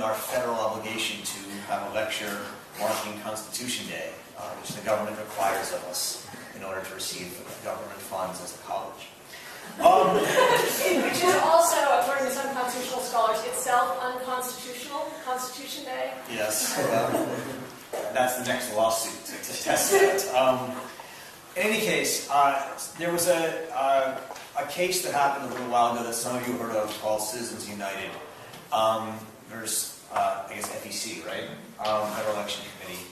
Our federal obligation to have a lecture marking Constitution Day, which the government requires of us in order to receive government funds as a college. Which is also, according to some constitutional scholars, itself unconstitutional, Constitution Day. Yes, well, that's the next lawsuit to test that. In any case, there was a case that happened a little while ago that some of you heard of called Citizens United. There's, I guess, FEC, right? Federal Election Committee.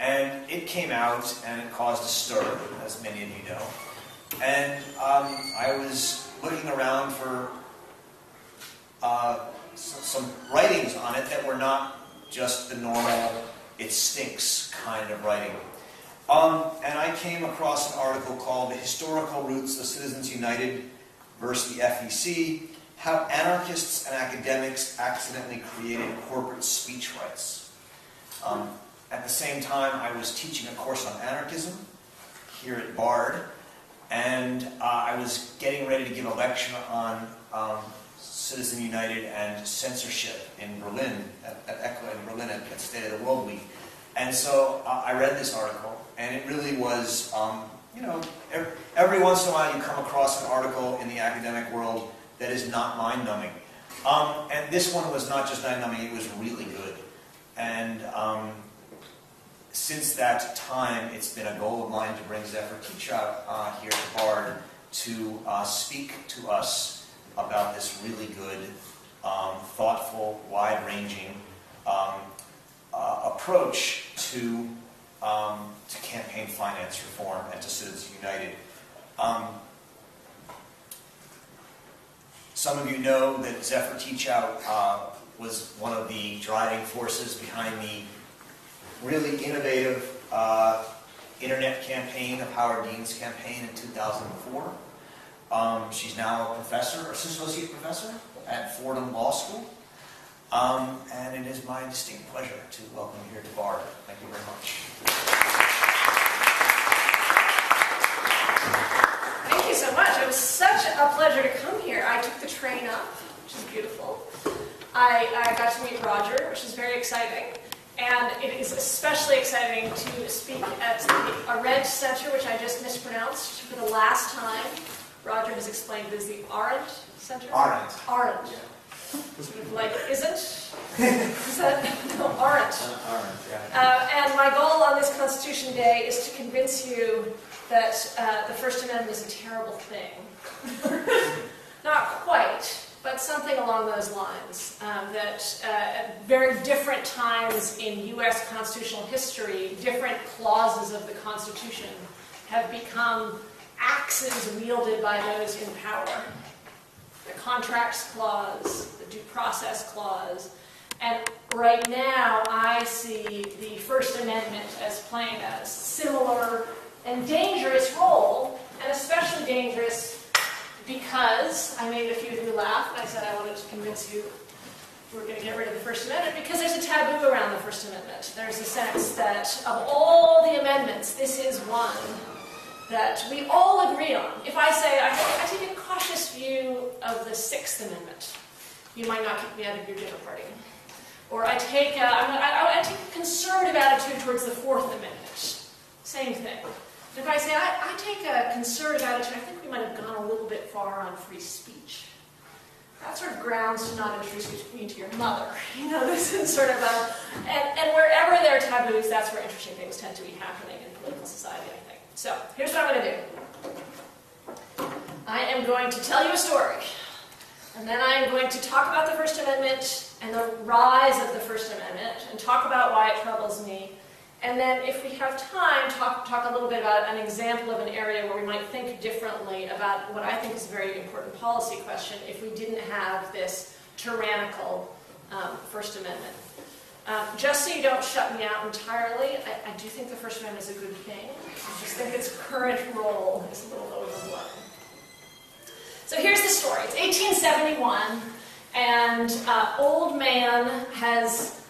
And it came out and it caused a stir, as many of you know. And I was looking around for some writings on it that were not just the normal, it stinks kind of writing. And I came across an article called The Historical Roots of Citizens United versus the FEC, How Anarchists and Academics Accidentally Created Corporate Speech Rights. At the same time, I was teaching a course on anarchism here at Bard, and I was getting ready to give a lecture on Citizen United and censorship in Berlin, at State of the World Week. And so I read this article, and it really was, every once in a while you come across an article in the academic world that is not mind-numbing. And this one was not just mind-numbing, it was really good. And since that time, it's been a goal of mine to bring Zephyr Teachout here to Bard to speak to us about this really good, thoughtful, wide-ranging approach to campaign finance reform and to Citizens United. Some of you know that Zephyr Teachout was one of the driving forces behind the really innovative internet campaign of Howard Dean's campaign in 2004. She's now a professor, associate professor at Fordham Law School. And it is my distinct pleasure to welcome you here to Bard. Thank you very much. Thank you so much. It was such a pleasure to come here. I took the train up, which is beautiful. I got to meet Roger, which is very exciting. And it is especially exciting to speak at the Arendt Center, which I just mispronounced for the last time. Roger has explained it as the Arendt Center? Arendt. Arendt. Yeah. Sort of like, isn't? Is that? No, Arendt. Arendt, yeah. And my goal on this Constitution Day is to convince you that the First Amendment is a terrible thing. Not quite, but something along those lines. That at very different times in U.S. constitutional history, different clauses of the Constitution have become axes wielded by those in power. The Contracts Clause, the Due Process Clause, and right now I see the First Amendment as playing a similar and dangerous role, and especially dangerous because I made a few of you laugh, and I said I wanted to convince you we're going to get rid of the First Amendment because there's a taboo around the First Amendment. There's a sense that of all the amendments, this is one that we all agree on. If I say, I take a cautious view of the Sixth Amendment, you might not kick me out of your dinner party. Or I take a conservative attitude towards the Fourth Amendment. Same thing. If I say, I take a conservative attitude, I think we might have gone a little bit far on free speech. That sort of grounds to not introduce me to your mother. You know, this is sort of and wherever there are taboos, that's where interesting things tend to be happening in political society, I think. So, here's what I'm going to do. I am going to tell you a story. And then I am going to talk about the First Amendment and the rise of the First Amendment and talk about why it troubles me. And then, if we have time, talk a little bit about an example of an area where we might think differently about what I think is a very important policy question if we didn't have this tyrannical First Amendment. Just so you don't shut me out entirely, I do think the First Amendment is a good thing. I just think its current role is a little overblown. So here's the story. It's 1871, and old man has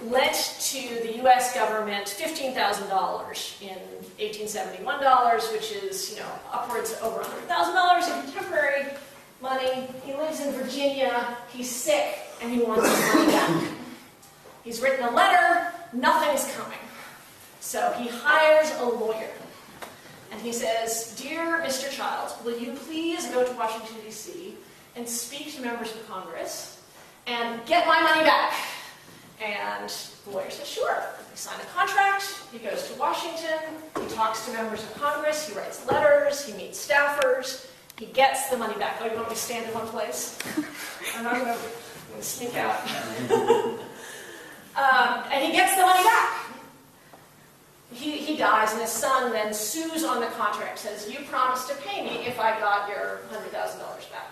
lent to the U.S. government $15,000 in 1871 dollars, which is, upwards of over $100,000 in contemporary money. He lives in Virginia. He's sick, and he wants his money back. He's written a letter. Nothing's coming. So he hires a lawyer. And he says, "Dear Mr. Childs, will you please go to Washington, D.C. and speak to members of Congress and get my money back?" And the lawyer says, "Sure." They sign a contract. He goes to Washington. He talks to members of Congress. He writes letters. He meets staffers. He gets the money back. Oh, you want me to stand in one place? I'm not going to sneak out. And he gets the money back. He dies, and his son then sues on the contract, says, "You promised to pay me if I got your $100,000 back."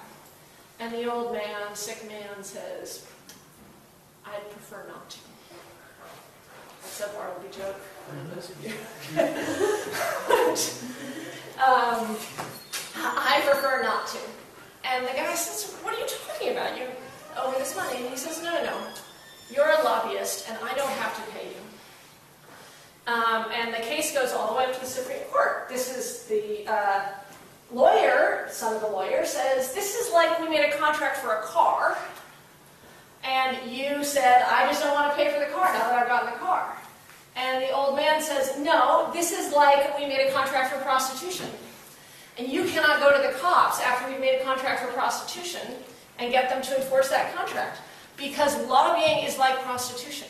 And the old man, sick man, says, "I'd prefer not to." That's a Bartleby joke for those of you. I prefer not to. And the guy says, "What are you talking about? You owe me this money." And he says, No. You're a lobbyist, and I don't have to pay you." And the case goes all the way up to the Supreme Court. This is the lawyer, son of the lawyer, says, "This is like we made a contract for a car, and you said, I just don't want to pay for the car now that I've gotten the car." And the old man says, "No, this is like we made a contract for prostitution. And you cannot go to the cops after we've made a contract for prostitution and get them to enforce that contract. Because lobbying is like prostitution.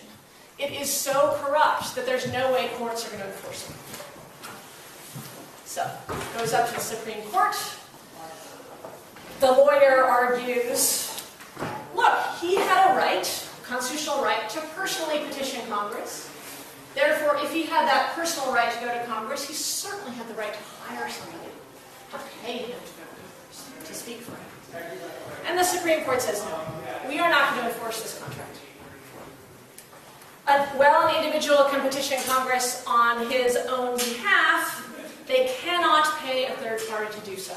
It is so corrupt that there's no way courts are going to enforce it." So, it goes up to the Supreme Court. The lawyer argues, look, he had a right, a constitutional right, to personally petition Congress. Therefore, if he had that personal right to go to Congress, he certainly had the right to hire somebody, to pay him to go to Congress, to speak for him. And the Supreme Court says, no, we are not going to enforce this contract. While an individual can petition Congress on his own behalf, they cannot pay a third party to do so.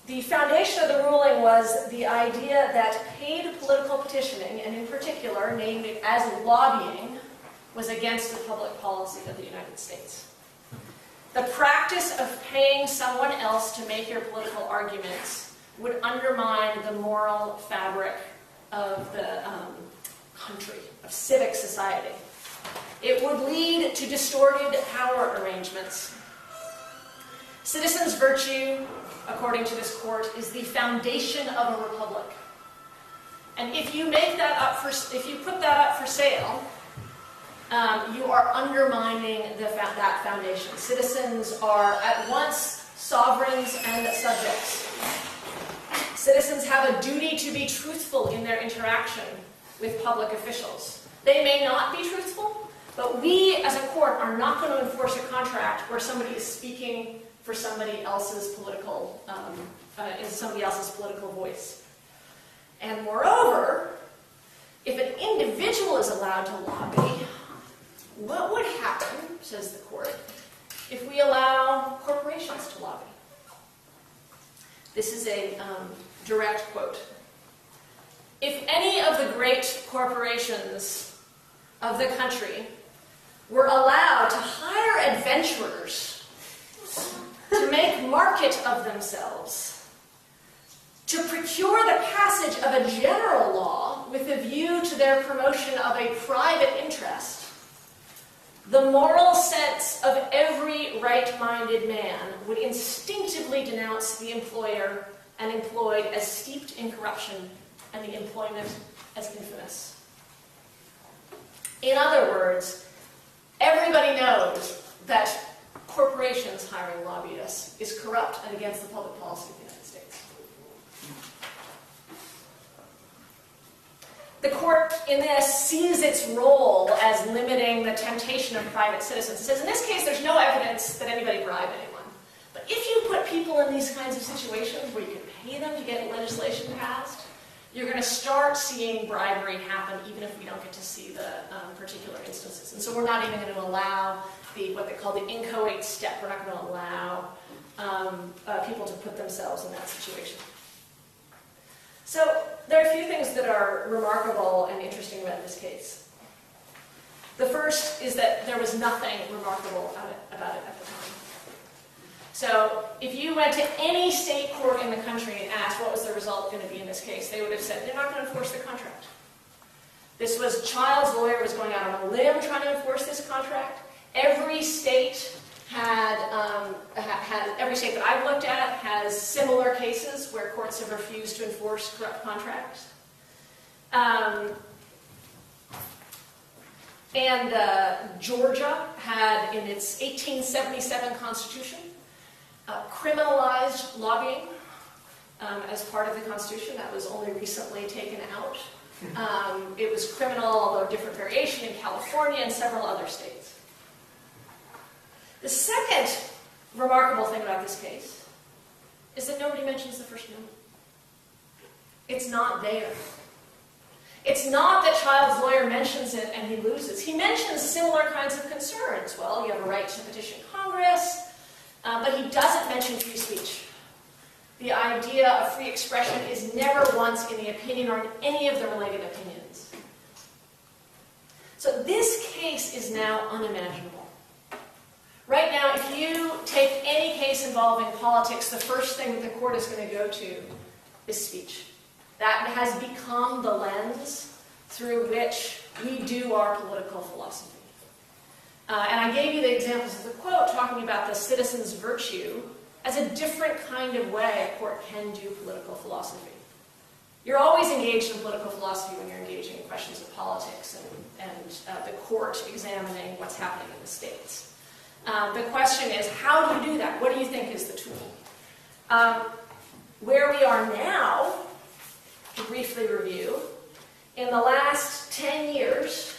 The foundation of the ruling was the idea that paid political petitioning, and in particular, named it as lobbying, was against the public policy of the United States. The practice of paying someone else to make your political arguments would undermine the moral fabric of the country, of civic society. It would lead to distorted power arrangements. Citizens' virtue, according to this court, is the foundation of a republic. And if you make that up if you put that up for sale, you are undermining that foundation. Citizens are at once sovereigns and subjects. Citizens have a duty to be truthful in their interaction with public officials. They may not be truthful, but we as a court are not going to enforce a contract where somebody is speaking for somebody else's political voice. And moreover, if an individual is allowed to lobby, what would happen, says the court, if we allow corporations to lobby? This is a direct quote. If any of the great corporations of the country were allowed to hire adventurers to make market of themselves, to procure the passage of a general law with a view to their promotion of a private interest, the moral sense of every right-minded man would instinctively denounce the employer and employed as steeped in corruption and the employment as infamous. In other words, everybody knows that corporations hiring lobbyists is corrupt and against the public policy of the United States. The court, in this, sees its role as limiting the temptation of private citizens. It says, in this case, there's no evidence that anybody bribed anyone. But if you put people in these kinds of situations where you can pay them to get legislation passed, you're going to start seeing bribery happen even if we don't get to see the particular instances. And so we're not even going to allow what they call the inchoate step. We're not going to allow people to put themselves in that situation. So there are a few things that are remarkable and interesting about this case. The first is that there was nothing remarkable about it at the time. So if you went to any state court in the country and asked what was the result going to be in this case, they would have said they're not going to enforce the contract. This was, Child's lawyer was going out on a limb trying to enforce this contract. Every state every state that I've looked at has similar cases where courts have refused to enforce corrupt contracts. Georgia had, in its 1877 Constitution, criminalized lobbying as part of the Constitution. That was only recently taken out. It was criminal, although different variation, in California and several other states. The second remarkable thing about this case is that nobody mentions the First Amendment. It's not there. It's not that Child's lawyer mentions it and he loses. He mentions similar kinds of concerns. Well, you have a right to petition Congress, but he doesn't mention free speech. The idea of free expression is never once in the opinion or in any of the related opinions. So this case is now unimaginable. Right now, if you take any case involving politics, the first thing that the court is going to go to is speech. That has become the lens through which we do our political philosophy. And I gave you the examples of the quote talking about the citizen's virtue as a different kind of way a court can do political philosophy. You're always engaged in political philosophy when you're engaging in questions of politics and the court examining what's happening in the states. The question is, how do you do that? What do you think is the tool? Where we are now, to briefly review, in the last 10 years,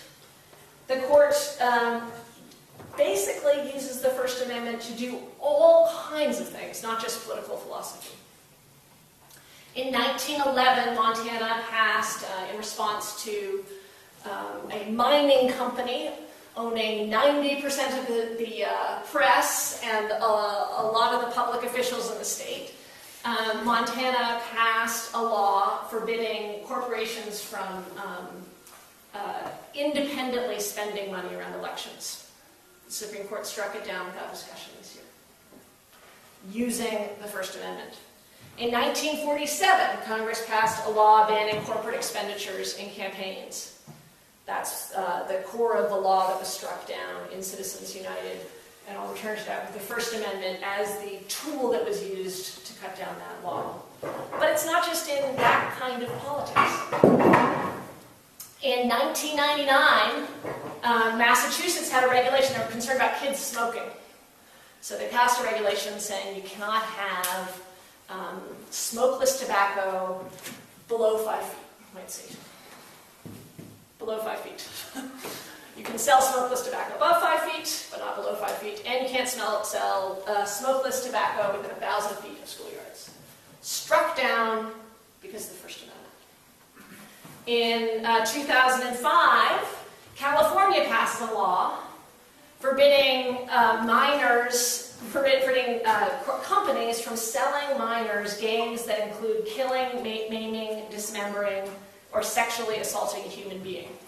the court basically uses the First Amendment to do all kinds of things, not just political philosophy. In 1911, Montana passed, in response to a mining company owning 90% of the press and a lot of the public officials in the state, Montana passed a law forbidding corporations from independently spending money around elections. The Supreme Court struck it down without discussion this year, using the First Amendment. In 1947, Congress passed a law banning corporate expenditures in campaigns. That's the core of the law that was struck down in Citizens United, and I'll return to that with the First Amendment as the tool that was used to cut down that law. But it's not just in that kind of politics. In 1999, Massachusetts had a regulation. They were concerned about kids smoking. So they passed a regulation saying you cannot have smokeless tobacco below 5 feet. Let's see. Below 5 feet. You can sell smokeless tobacco above 5 feet, but not below 5 feet. And you can't sell smokeless tobacco within 1,000 feet of schoolyards. Struck down because of the First Amendment. In 2005, California passed a law forbidding companies from selling minors games that include killing, maiming, dismembering, or sexually assaulting a human being.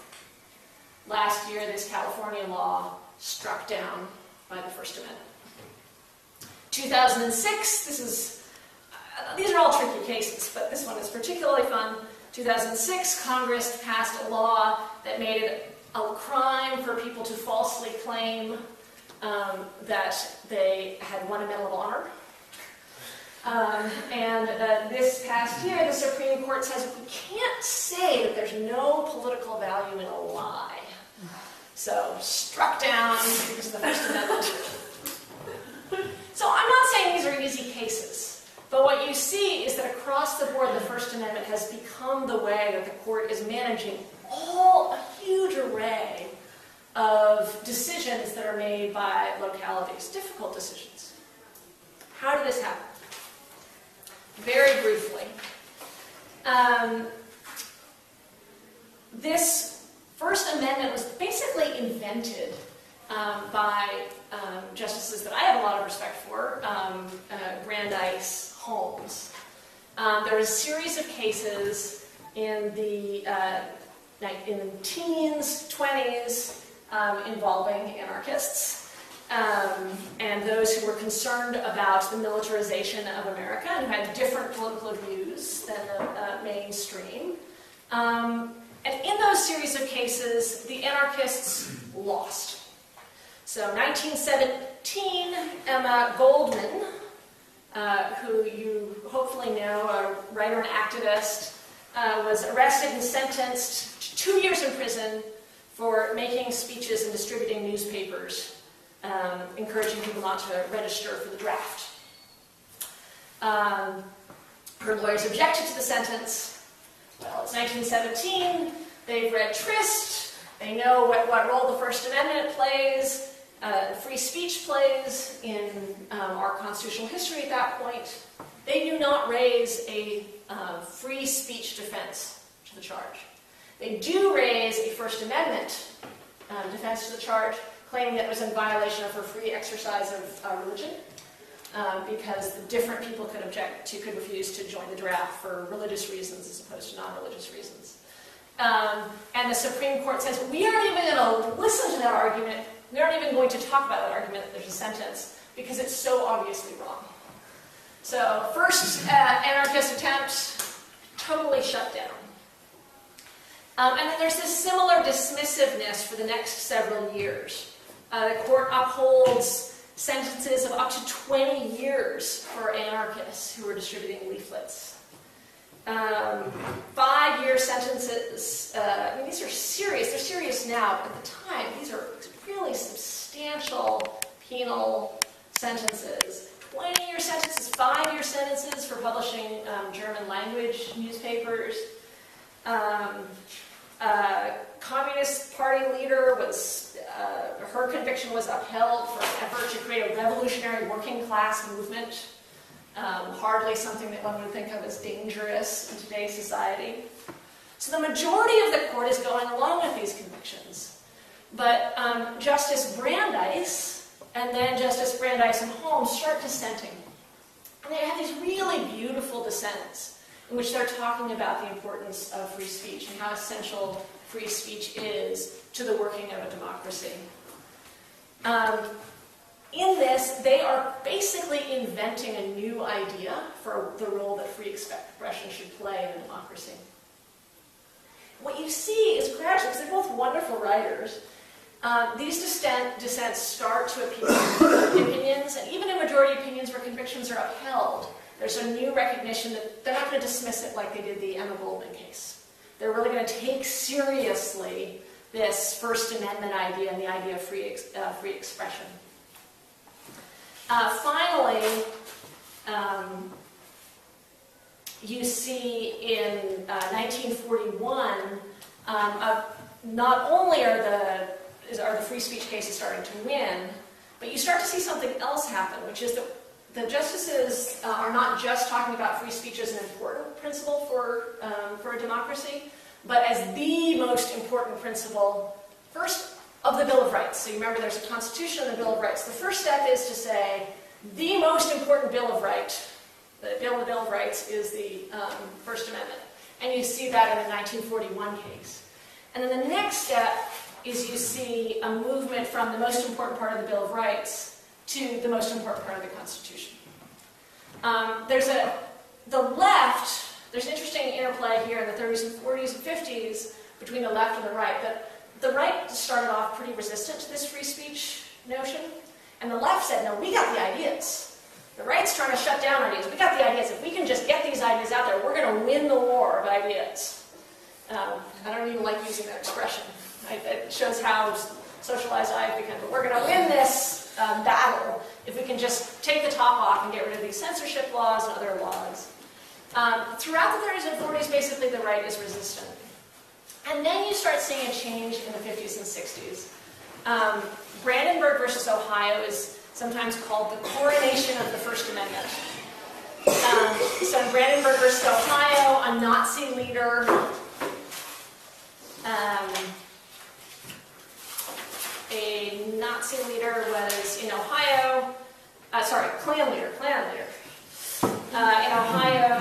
Last year, this California law struck down by the First Amendment. 2006, these are all tricky cases, but this one is particularly fun. 2006, Congress passed a law that made it a crime for people to falsely claim that they had won a Medal of Honor. This past year, the Supreme Court says we can't say that there's no political value in a lie. So, struck down because of the First Amendment. So I'm not saying these are easy cases, but what you see is that across the board, the First Amendment has become the way that the court is managing a huge array of decisions that are made by localities, difficult decisions. How did this happen? Very briefly, this First Amendment was basically invented by justices that I have a lot of respect for, Brandeis, Holmes. There was a series of cases in the teens, 20s, involving anarchists. and those who were concerned about the militarization of America and who had different political views than the mainstream. And in those series of cases, the anarchists lost. So 1917, Emma Goldman, who you hopefully know, a writer and activist, was arrested and sentenced to 2 years in prison for making speeches and distributing newspapers, encouraging people not to register for the draft. Her lawyers objected to the sentence. Well, it's 1917, they've read Trist, they know what role the First Amendment plays, free speech plays in our constitutional history at that point. They do not raise a free speech defense to the charge. They do raise a First Amendment defense to the charge, claiming that it was in violation of her free exercise of religion, because the different people could refuse to join the draft for religious reasons as opposed to non-religious reasons. And the Supreme Court says, we aren't even going to listen to that argument. We aren't even going to talk about that argument that there's a sentence, because it's so obviously wrong. So, first anarchist attempt, totally shut down. And then there's this similar dismissiveness for the next several years. The court upholds sentences of up to 20 years for anarchists who are distributing leaflets. 5-year sentences, I mean, these are serious. They're serious now, but at the time, these are really substantial penal sentences. 20-year sentences, 5-year sentences for publishing German language newspapers. Communist Party leader was, her conviction was upheld for an effort to create a revolutionary working class movement. Hardly something that one would think of as dangerous in today's society. So the majority of the court is going along with these convictions. But Justice Brandeis and then Justice Brandeis and Holmes start dissenting. And they have these really beautiful dissents in which they're talking about the importance of free speech and how essential free speech is to the working of a democracy. In this, they are basically inventing a new idea for the role that free expression should play in a democracy. What you see is gradually, because they're both wonderful writers, these dissents start to appear in opinions, and even in majority opinions where convictions are upheld, there's a new recognition that they're not going to dismiss it like they did the Emma Goldman case. They're really going to take seriously this First Amendment idea and the idea of free expression. Finally, you see in 1941, not only are the free speech cases starting to win, but you start to see something else happen, which is that the justices are not just talking about free speech as an important principle for a democracy, but as the most important principle, first, of the Bill of Rights. So you remember there's a Constitution and the Bill of Rights. The first step is to say the most important Bill of Rights. The Bill of Rights is the First Amendment. And you see that in the 1941 case. And then the next step is you see a movement from the most important part of the Bill of Rights to the most important part of the Constitution. The left, there's an interesting interplay here in the 30s and 40s and 50s between the left and the right. The right started off pretty resistant to this free speech notion, and the left said, no, we got the ideas. The right's trying to shut down ideas. We got the ideas. If we can just get these ideas out there, we're going to win the war of ideas. I don't even like using that expression. It shows how socialized I've become. But we're going to win this battle if we can just take the top off and get rid of these censorship laws and other laws. Throughout the 30s and 40s, basically the right is resistant. And then you start seeing a change in the 50s and 60s. Brandenburg versus Ohio is sometimes called the coronation of the First Amendment. So in Brandenburg versus Ohio, a Nazi leader was in Ohio, Klan leader. In Ohio,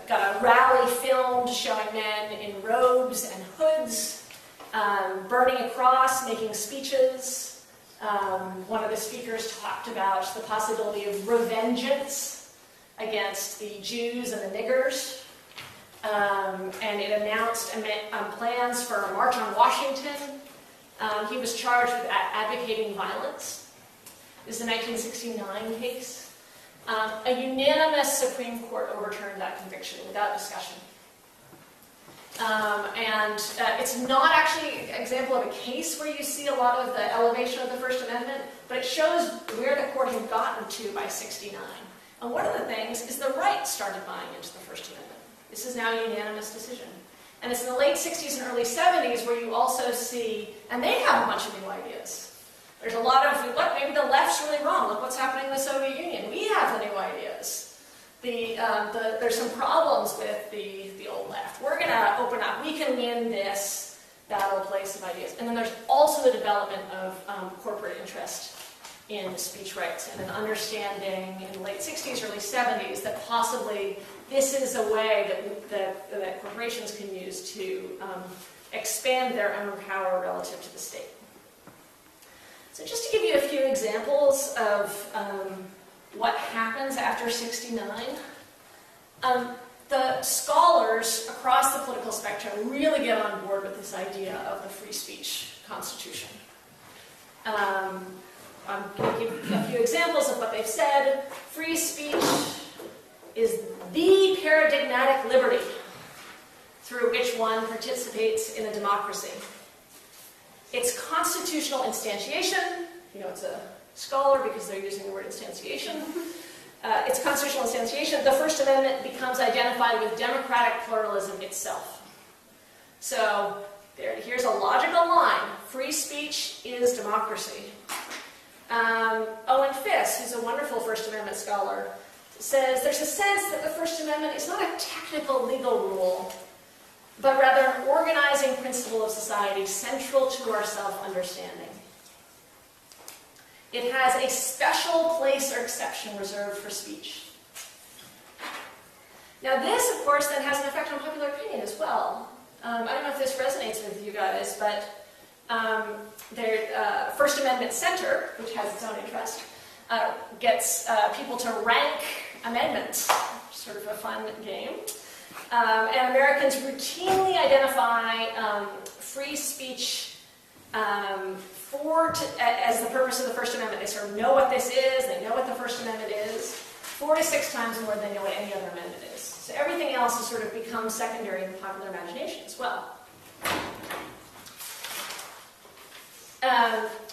got a rally filmed showing men in robes and hoods, burning a cross, making speeches. One of the speakers talked about the possibility of revengeance against the Jews and the niggers. And it announced plans for a march on Washington. He was charged with advocating violence. This is a 1969 case. A unanimous Supreme Court overturned that conviction without discussion. It's not actually an example of a case where you see a lot of the elevation of the First Amendment, but it shows where the court had gotten to by 69. And one of the things is the right started buying into the First Amendment. This is now a unanimous decision. And it's in the late 60s and early 70s where you also see, and they have a bunch of new ideas. There's a lot of, look, maybe the left's really wrong. Look what's happening in the Soviet Union. We have the new ideas. There's some problems with the old left. We're going to open up. We can win this battle place of ideas. And then there's also the development of corporate interest in speech rights and an understanding in the late 60s, early 70s that possibly this is a way that corporations can use to expand their own power relative to the state. So just to give you a few examples of what happens after 69, the scholars across the political spectrum really get on board with this idea of the free speech constitution. I'm going to give a few examples of what they've said. Free speech is the paradigmatic liberty through which one participates in a democracy. Its constitutional instantiation, you know, it's a scholar because they're using the word instantiation. Its constitutional instantiation, the First Amendment becomes identified with democratic pluralism itself. So here's a logical line. Free speech is democracy. Owen Fiss, who's a wonderful First Amendment scholar, says there's a sense that the First Amendment is not a technical legal rule, but rather an organizing principle of society central to our self-understanding. It has a special place or exception reserved for speech. Now this, of course, then has an effect on popular opinion as well. I don't know if this resonates with you guys, but their First Amendment Center, which has its own interest, gets people to rank amendments, sort of a fun game. And Americans routinely identify free speech as the purpose of the First Amendment. They sort of know what this is, they know what the First Amendment is, 4 to 6 times more than they know what any other amendment is. So everything else has sort of become secondary in the popular imagination as well.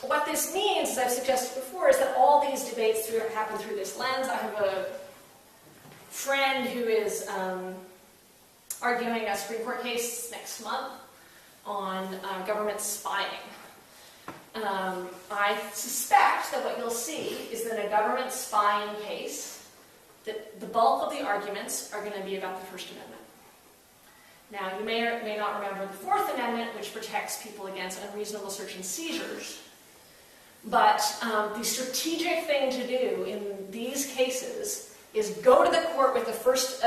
What this means, as I've suggested before, is that all these debates happen through this lens. I have a friend who is arguing a Supreme Court case next month on government spying. I suspect that what you'll see is that in a government spying case, that the bulk of the arguments are going to be about the First Amendment. Now, you may or may not remember the Fourth Amendment, which protects people against unreasonable search and seizures. But the strategic thing to do in these cases is go to the court with the first...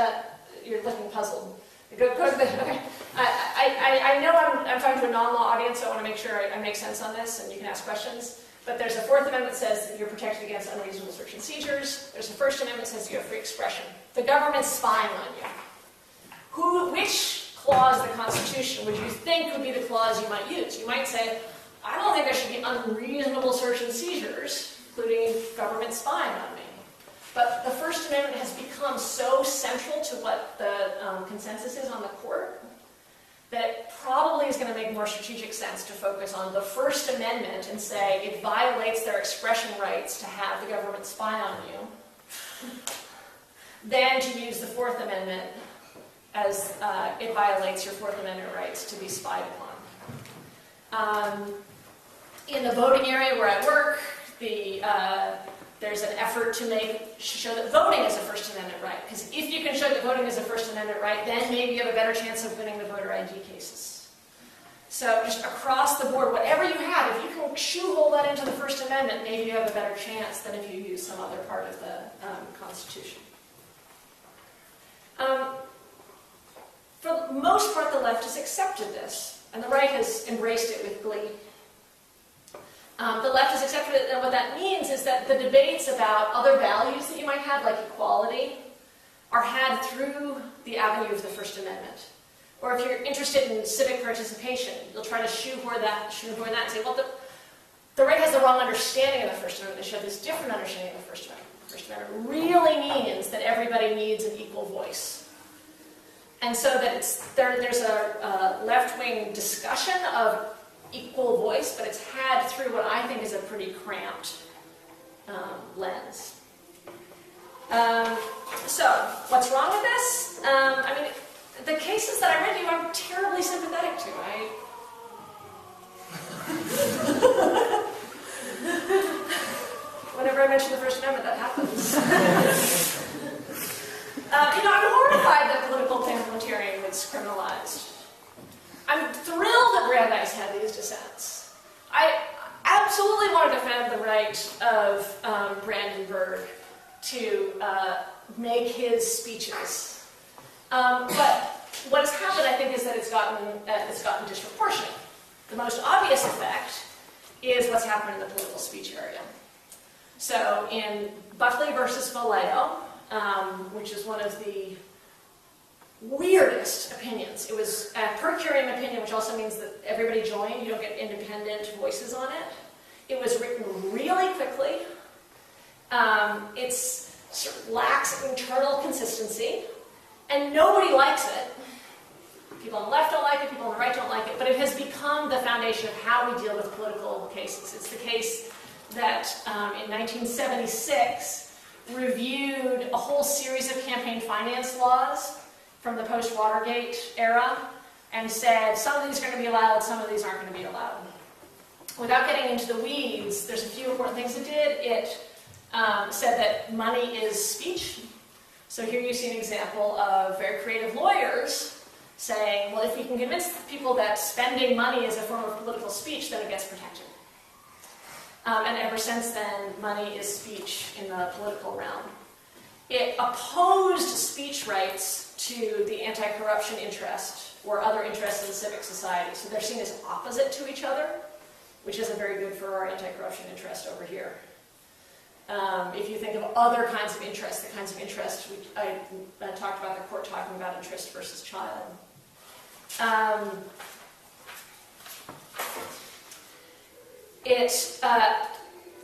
you're looking puzzled. Go to the... Okay. I know I'm talking to a non-law audience, so I want to make sure I make sense on this, and you can ask questions. But there's a Fourth Amendment that says that you're protected against unreasonable search and seizures. There's a First Amendment that says you have free expression. The government's spying on you. Which clause of the Constitution would you think would be the clause you might use? You might say, I don't think there should be unreasonable search and seizures, including government spying on me. But the First Amendment has become so central to what the consensus is on the court that it probably is going to make more strategic sense to focus on the First Amendment and say it violates their expression rights to have the government spy on you, than to use the Fourth Amendment as it violates your Fourth Amendment rights to be spied upon. In the voting area where I work, there's an effort to show that voting is a First Amendment right. Because if you can show that voting is a First Amendment right, then maybe you have a better chance of winning the voter ID cases. So just across the board, whatever you have, if you can shoehole that into the First Amendment, maybe you have a better chance than if you use some other part of the Constitution. For the most part, the left has accepted this, and the right has embraced it with glee. The left has accepted it, and what that means is that the debates about other values that you might have, like equality, are had through the avenue of the First Amendment. Or if you're interested in civic participation, you'll try to shoehorn that and say, well, the right has the wrong understanding of the First Amendment. They should have this different understanding of the First Amendment. The First Amendment really means that everybody needs an equal voice. And so that there's a left-wing discussion of equal voice, but it's had through what I think is a pretty cramped lens. So, what's wrong with this? I mean, the cases that I read to you, I'm terribly sympathetic to. Whenever I mention the First Amendment, that happens. I'm horrified that political pamphleteering is criminalized. I'm thrilled that Brandeis had these dissents. I absolutely want to defend the right of Brandenburg to make his speeches. But what has happened, I think, is that it's gotten disproportionate. The most obvious effect is what's happened in the political speech area. So in Buckley versus Vallejo, which is one of the weirdest opinions. It was a per curiam opinion, which also means that everybody joined. You don't get independent voices on it. It was written really quickly. It sort of lacks internal consistency, and nobody likes it. People on the left don't like it, people on the right don't like it, but it has become the foundation of how we deal with political cases. It's the case that in 1976 reviewed a whole series of campaign finance laws from the post-Watergate era and said some of these are going to be allowed, some of these aren't going to be allowed. Without getting into the weeds, there's a few important things it did. It said that money is speech. So here you see an example of very creative lawyers saying, well, if we can convince people that spending money is a form of political speech, then it gets protected. And ever since then, money is speech in the political realm. It opposed speech rights to the anti-corruption interest or other interests in civic society. So they're seen as opposite to each other, which isn't very good for our anti-corruption interest over here. If you think of other kinds of interests, the kinds of interest I talked about the court talking about interest versus child.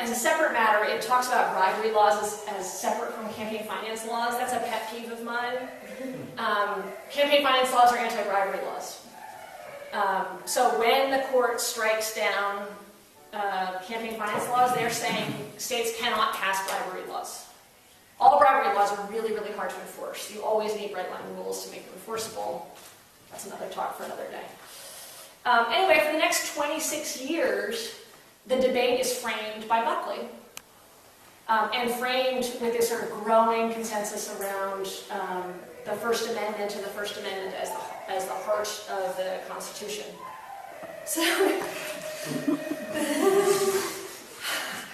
As a separate matter, it talks about bribery laws as separate from campaign finance laws. That's a pet peeve of mine. Campaign finance laws are anti-bribery laws. So when the court strikes down campaign finance laws, they're saying states cannot pass bribery laws. All bribery laws are really, really hard to enforce. You always need bright line rules to make them enforceable. That's another talk for another day. Anyway, for the next 26 years, the debate is framed by Buckley, and framed with this sort of growing consensus around the First Amendment and the First Amendment as the heart of the Constitution. So,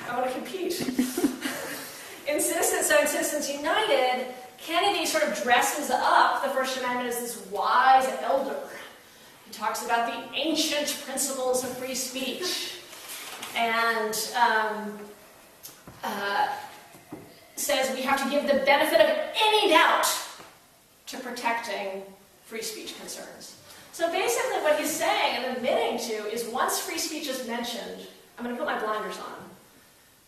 I want to compete. In Citizens United, Kennedy sort of dresses up the First Amendment as this wise elder. He talks about the ancient principles of free speech and says we have to give the benefit of any doubt to protecting free speech concerns. So basically what he's saying and admitting to is once free speech is mentioned, I'm going to put my blinders on.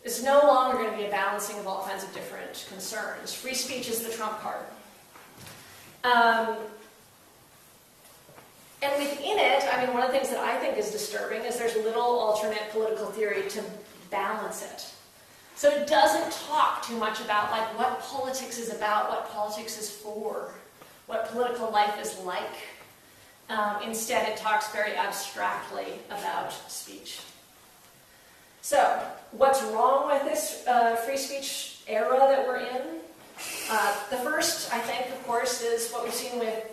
It's no longer going to be a balancing of all kinds of different concerns. Free speech is the trump card. And within it, I mean, one of the things that I think is disturbing is there's little alternate political theory to balance it. So it doesn't talk too much about like what politics is about, what politics is for, what political life is like. Instead, it talks very abstractly about speech. So, what's wrong with this free speech era that we're in? The first, I think, of course, is what we've seen with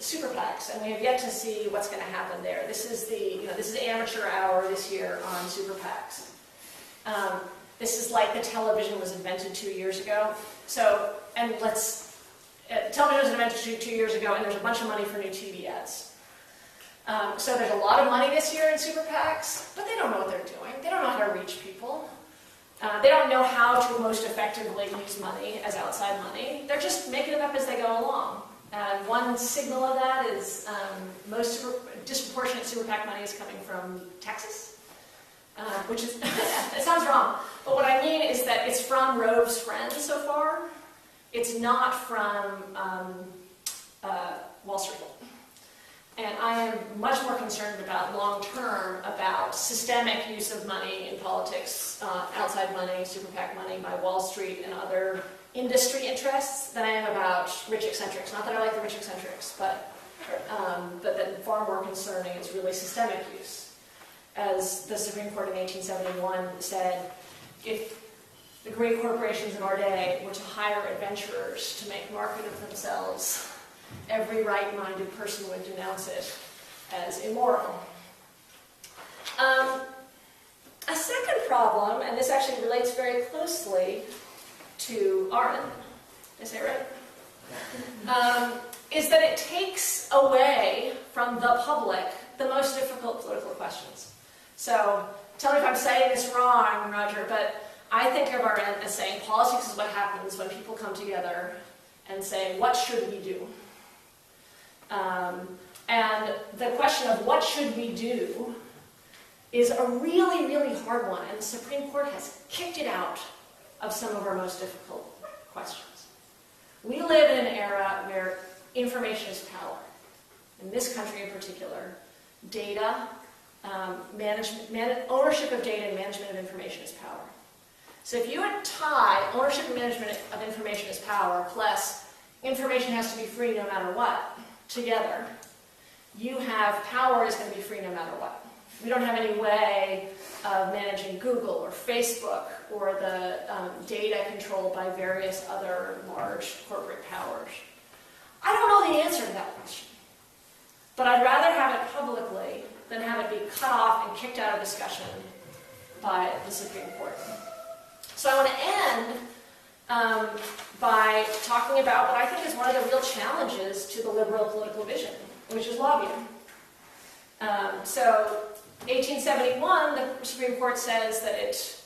super PACs, and we have yet to see what's going to happen there. This is this is amateur hour this year on super PACs. This is like the television was invented 2 years ago. So, and television was invented 2 years ago, and there's a bunch of money for new TV ads. So there's a lot of money this year in super PACs, but they don't know what they're doing. They don't know how to reach people. They don't know how to most effectively use money as outside money. They're just making it up as they go along. And one signal of that is most disproportionate super PAC money is coming from Texas, which is, it sounds wrong, but what I mean is that it's from Rove's friends so far. It's not from Wall Street. And I am much more concerned about long-term, about systemic use of money in politics, outside money, super PAC money by Wall Street and other industry interests than I am about rich eccentrics. Not that I like the rich eccentrics, but then far more concerning is really systemic use. As the Supreme Court in 1871 said, if the great corporations of our day were to hire adventurers to make market of themselves, every right-minded person would denounce it as immoral. A second problem, and this actually relates very closely to Arendt, did I say it right? Is that it takes away from the public the most difficult political questions. So, tell me if I'm saying this wrong, Roger, but I think of Arendt as saying politics is what happens when people come together and say, what should we do? And the question of what should we do is a really, really hard one, and the Supreme Court has kicked it out of some of our most difficult questions. We live in an era where information is power. In this country in particular, data, ownership of data and management of information is power. So if you would tie ownership and management of information as power plus information has to be free no matter what together, you have power is going to be free no matter what. We don't have any way of managing Google or Facebook or the data controlled by various other large corporate powers. I don't know the answer to that question, but I'd rather have it publicly than have it be cut off and kicked out of discussion by the Supreme Court. So I want to end by talking about what I think is one of the real challenges to the liberal political vision, which is lobbying. So 1871, the Supreme Court says that it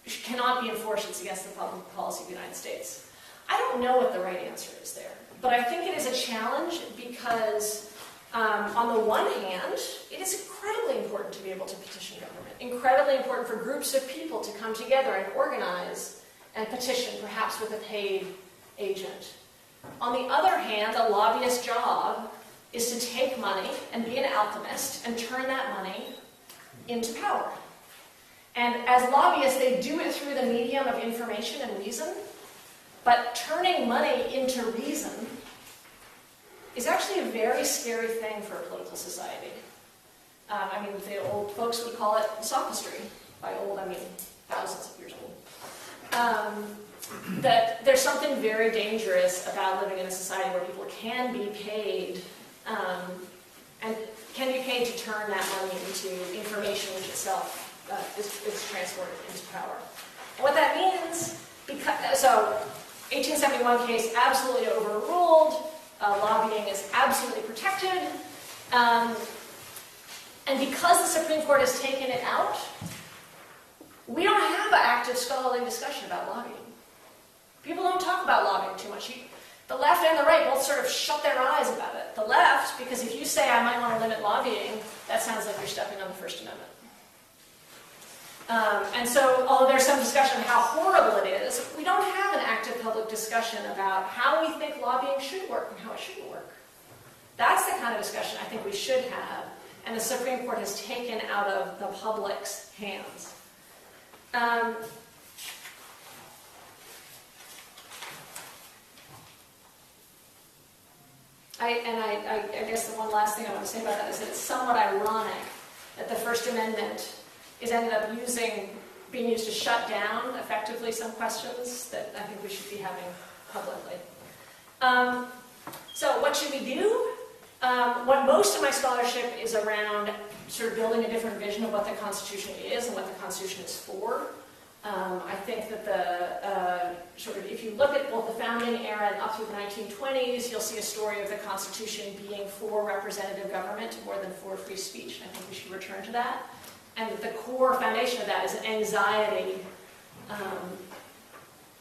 cannot be enforced, it's against the public policy of the United States. I don't know what the right answer is there, but I think it is a challenge because on the one hand, it is incredibly important to be able to petition government, incredibly important for groups of people to come together and organize and petition, perhaps with a paid agent. On the other hand, a lobbyist's job is to take money and be an alchemist and turn that money into power. And as lobbyists, they do it through the medium of information and reason, but turning money into reason is actually a very scary thing for a political society. I mean, the old folks would call it sophistry. By old, I mean thousands of years old. That there's something very dangerous about living in a society where people can be paid and can be paid to turn that money into information which itself is transformed into power. And what that means, so 1871 case absolutely overruled, lobbying is absolutely protected, and because the Supreme Court has taken it out, we don't have an active scholarly discussion about lobbying. People don't talk about lobbying too much. The left and the right both sort of shut their eyes about it. The left, because if you say I might want to limit lobbying, that sounds like you're stepping on the First Amendment. And so, although there's some discussion of how horrible it is, we don't have an active public discussion about how we think lobbying should work and how it shouldn't work. That's the kind of discussion I think we should have, and the Supreme Court has taken out of the public's hands. I guess the one last thing I want to say about that is that it's somewhat ironic that the First Amendment is ended up being used to shut down effectively some questions that I think we should be having publicly. So what should we do? What most of my scholarship is around sort of building a different vision of what the Constitution is and what the Constitution is for. I think that if you look at both the founding era and up through the 1920s, you'll see a story of the Constitution being for representative government more than for free speech. And I think we should return to that. And the core foundation of that is an anxiety,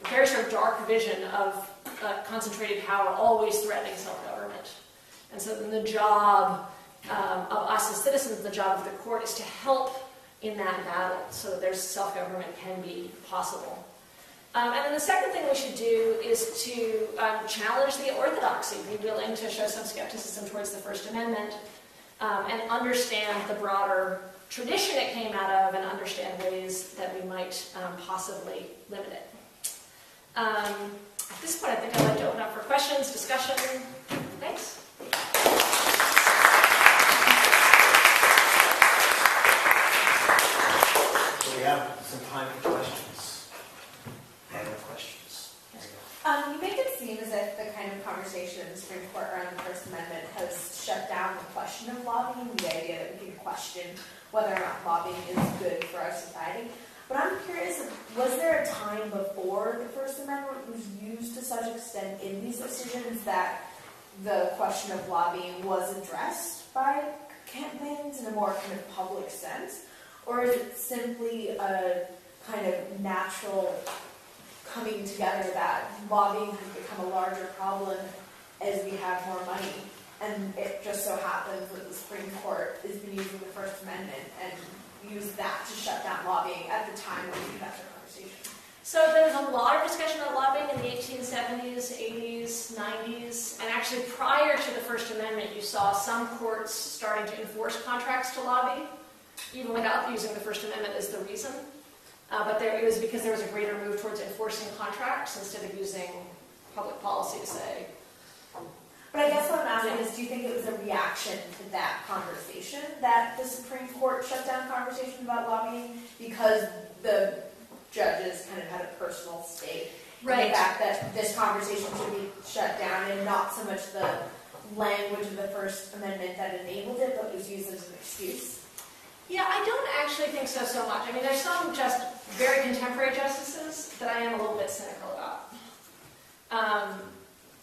very sort of dark vision of concentrated power always threatening self-government. And so then the job of us as citizens, the job of the court, is to help in that battle so that there's self-government can be possible. And then the second thing we should do is to challenge the orthodoxy, be willing to show some skepticism towards the First Amendment, and understand the broader tradition it came out of, and understand ways that we might possibly limit it. At this point, I think I'd like to open up for questions, discussion. Thanks. We have some time for questions. Any questions? You make it seem as if the kind of conversation in the Supreme Court around the First Amendment has shut down the question of lobbying, the idea that we can question whether or not lobbying is good for our society. But I'm curious, was there a time before the First Amendment was used to such extent in these decisions that the question of lobbying was addressed by campaigns in a more kind of public sense? Or is it simply a kind of natural coming together that lobbying has become a larger problem as we have more money? And it just so happens that the Supreme Court has been using the First Amendment and used that to shut down lobbying at the time when we had that conversation. So there was a lot of discussion about lobbying in the 1870s, 80s, 90s, and actually prior to the First Amendment, you saw some courts starting to enforce contracts to lobby, even without using the First Amendment as the reason. But it was because there was a greater move towards enforcing contracts instead of using public policy to say. But I guess what I'm asking is, do you think it was a reaction to that conversation that the Supreme Court shut down conversation about lobbying because the judges kind of had a personal stake in the fact that this conversation should be shut down, and not so much the language of the First Amendment that enabled it, but was used as an excuse? Yeah, I don't actually think so much. I mean, there's some just very contemporary justices that I am a little bit cynical about.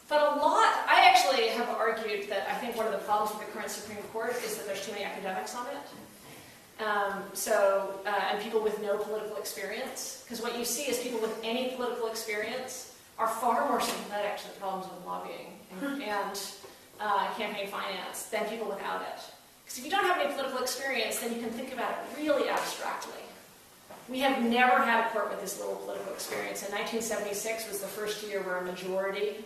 But I actually have argued that I think one of the problems with the current Supreme Court is that there's too many academics on it. And people with no political experience. Because what you see is people with any political experience are far more sympathetic to the problems with lobbying and campaign finance than people without it. Because if you don't have any political experience, then you can think about it really abstractly. We have never had a court with this little political experience. And 1976 was the first year where a majority,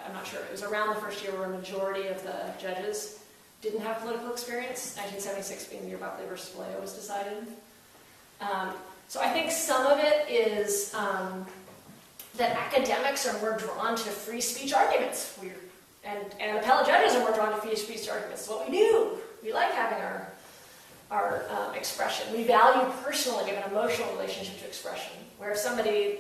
I'm not sure, it was around the first year where a majority of the judges didn't have political experience, 1976 being the year Buckley versus Vallejo was decided. So I think some of it is that academics are more drawn to free speech arguments. And appellate judges are more drawn to free speech arguments. It's what we do. We like having our expression. We value personally, we have an emotional relationship to expression. Where if somebody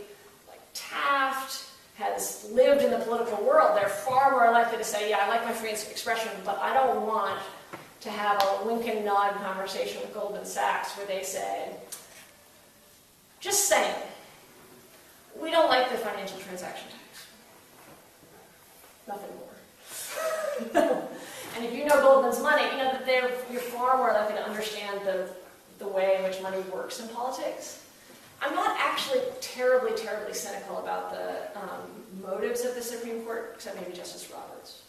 like Taft has lived in the political world, they're far more likely to say, yeah, I like my free expression, but I don't want to have a wink and nod conversation with Goldman Sachs where they say, just saying, we don't like the financial transaction tax. Nothing more. And if you know Goldman's money, you know that you're far more likely to understand the way in which money works in politics. I'm not actually terribly cynical about the motives of the Supreme Court, except maybe Justice Roberts.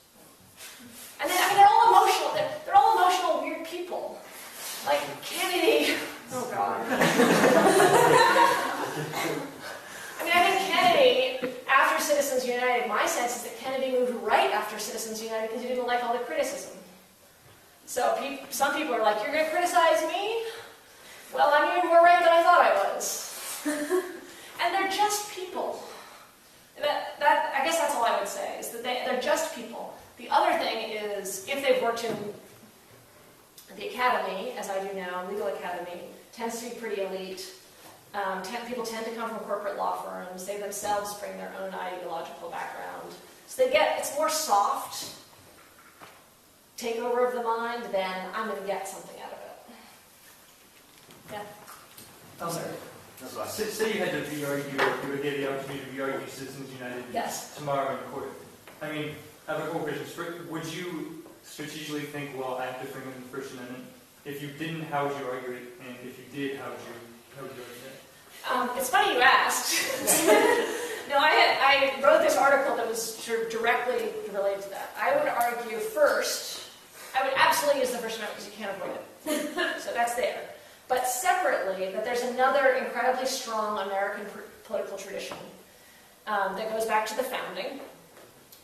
And then, they're all emotional. They're all emotional, weird people. Like Kennedy. Oh, God. I think Kennedy, after Citizens United, my sense is that Kennedy moved right after Citizens United because he didn't like all the criticism. So some people are like, you're going to criticize me? Well, I'm even more right than I thought I was. And they're just people. I guess that's all I would say, is that they're just people. The other thing is, if they've worked in the academy, as I do now, legal academy, tends to be pretty elite. People tend to come from corporate law firms. They themselves bring their own ideological background. So it's more soft takeover of the mind than I'm going to get something out of it. Yeah? Those are Say you had to re-argue, you would get the opportunity to re-argue Citizens United Yes. tomorrow in court. I mean, I have a couple questions. Would you strategically think, well, I'm differing in the First Amendment? If you didn't, how would you argue it? And if you did, how would you argue it? It's funny you asked. No, I wrote this article that was sort of directly related to that. I would argue first, I would absolutely use the First Amendment because you can't avoid it. So that's there. But separately, that there's another incredibly strong American political tradition that goes back to the founding,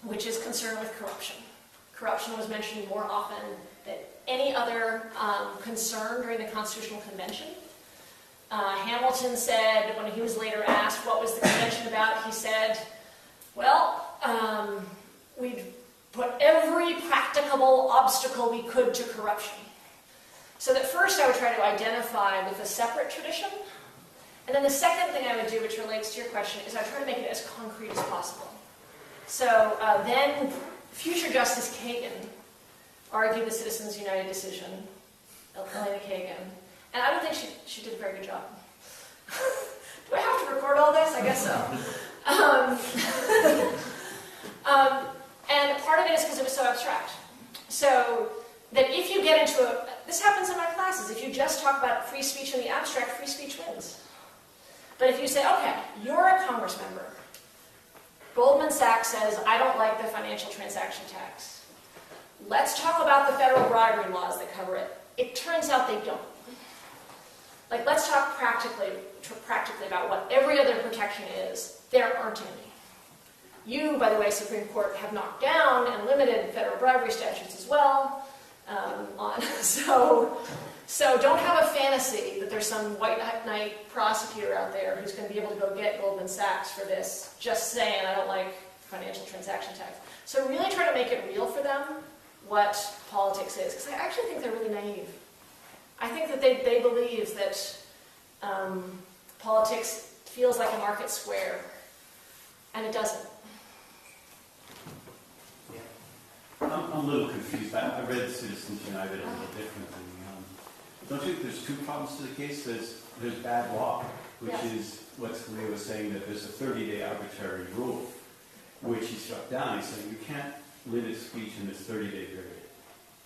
which is concerned with corruption. Corruption was mentioned more often than any other concern during the Constitutional Convention. Hamilton said, when he was later asked what was the convention about, he said, well, we'd put every practicable obstacle we could to corruption. So that first I would try to identify with a separate tradition, and then the second thing I would do, which relates to your question, is I try to make it as concrete as possible. So then future Justice Kagan argued the Citizens United decision, Elena Kagan, and I don't think she did a very good job. Do I have to record all this? I guess so. And part of it is because it was so abstract. So that if you get into this happens in my classes, if you just talk about free speech in the abstract, free speech wins. But if you say, okay, you're a Congress member, Goldman Sachs says, I don't like the financial transaction tax. Let's talk about the federal bribery laws that cover it. It turns out they don't. Like, let's talk practically about what every other protection is. There aren't any. You, by the way, Supreme Court, have knocked down and limited federal bribery statutes as well. So don't have a fantasy that there's some white knight prosecutor out there who's going to be able to go get Goldman Sachs for this, just saying I don't like financial transaction tax. So really try to make it real for them what politics is, because I actually think they're really naive. I think that they believe that politics feels like a market square, and it doesn't. I'm a little confused. I read Citizens United a little differently. Don't you think there's two problems to the case? There's bad law, which is what Scalia was saying, that there's a 30-day arbitrary rule, which he struck down. He said you can't limit speech in this 30-day period.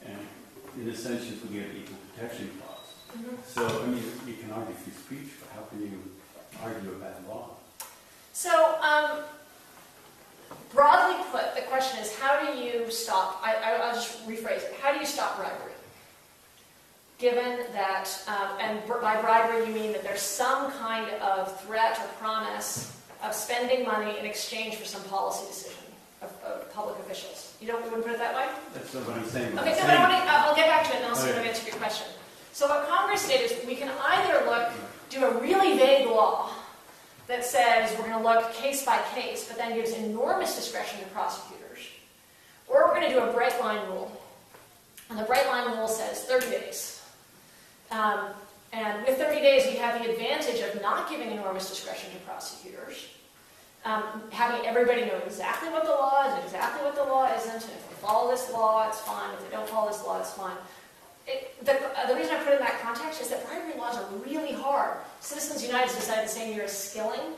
And in a sense, you're looking at an equal protection clause. Mm-hmm. So, I mean, you can argue free speech, but how can you argue a bad law? So, broadly put, the question is, how do you stop, I'll just rephrase it, how do you stop bribery? Given that, and by bribery you mean that there's some kind of threat or promise of spending money in exchange for some policy decision of public officials. You wouldn't put it that way? That's what I'm saying. Okay, so I'll get back to it and I'll see if I answer your question. So what Congress did is we can either do a really vague law that says we're going to look case by case, but then gives enormous discretion to prosecutors, or we're going to do a bright line rule. And the bright line rule says 30 days. And with 30 days, you have the advantage of not giving enormous discretion to prosecutors, having everybody know exactly what the law is and exactly what the law isn't, and if they follow this law, it's fine. If they don't follow this law, it's fine. The reason I put it in that context is that bribery laws are really hard. Citizens United decided the same year as Skilling,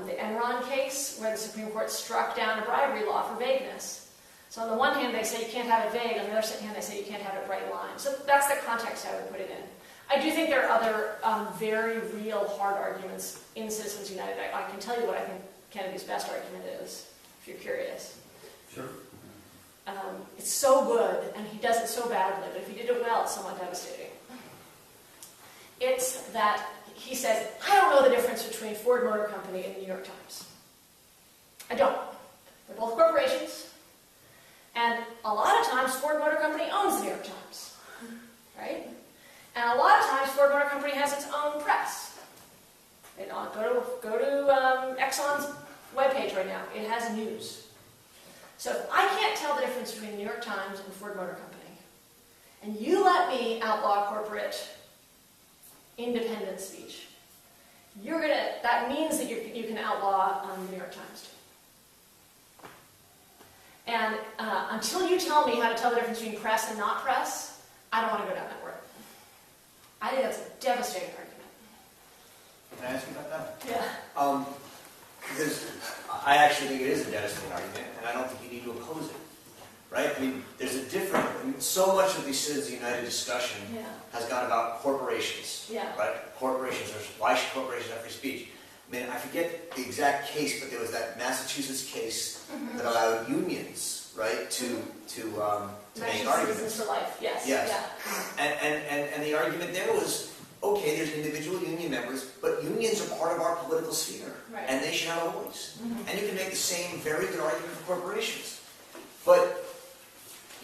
the Enron case, where the Supreme Court struck down a bribery law for vagueness. So on the one hand, they say you can't have it vague. On the other hand, they say you can't have it bright line. So that's the context I would put it in. I do think there are other very real hard arguments in Citizens United. I can tell you what I think Kennedy's best argument is, if you're curious. Sure. It's so good, and he does it so badly, but if he did it well, it's somewhat devastating. It's that he says, I don't know the difference between Ford Motor Company and the New York Times. I don't. They're both corporations. And a lot of times, Ford Motor Company owns the New York Times, right? And a lot of times, Ford Motor Company has its own press. Go to Exxon's webpage right now. It has news. So if I can't tell the difference between the New York Times and Ford Motor Company, and you let me outlaw corporate independent speech, that means that you can outlaw the New York Times too. And until you tell me how to tell the difference between press and not press, I don't want to go down that road. I think that's a devastating argument. Can I ask you about that? Yeah. Because I actually think it is a devastating argument, and I don't think you need to oppose it. Right? I mean, there's a different, so much of the Citizens United discussion Yeah. has gone about corporations. Yeah. Right? Corporations, why should corporations have free speech? I mean, I forget the exact case, but there was that Massachusetts case that allowed unions, right, to make arguments. Citizens for life, yes. Yes. Yeah. And the argument there was, okay, there's individual union members, but unions are part of our political sphere, Right. and they should have a voice. Mhm. And you can make the same very good argument for corporations. But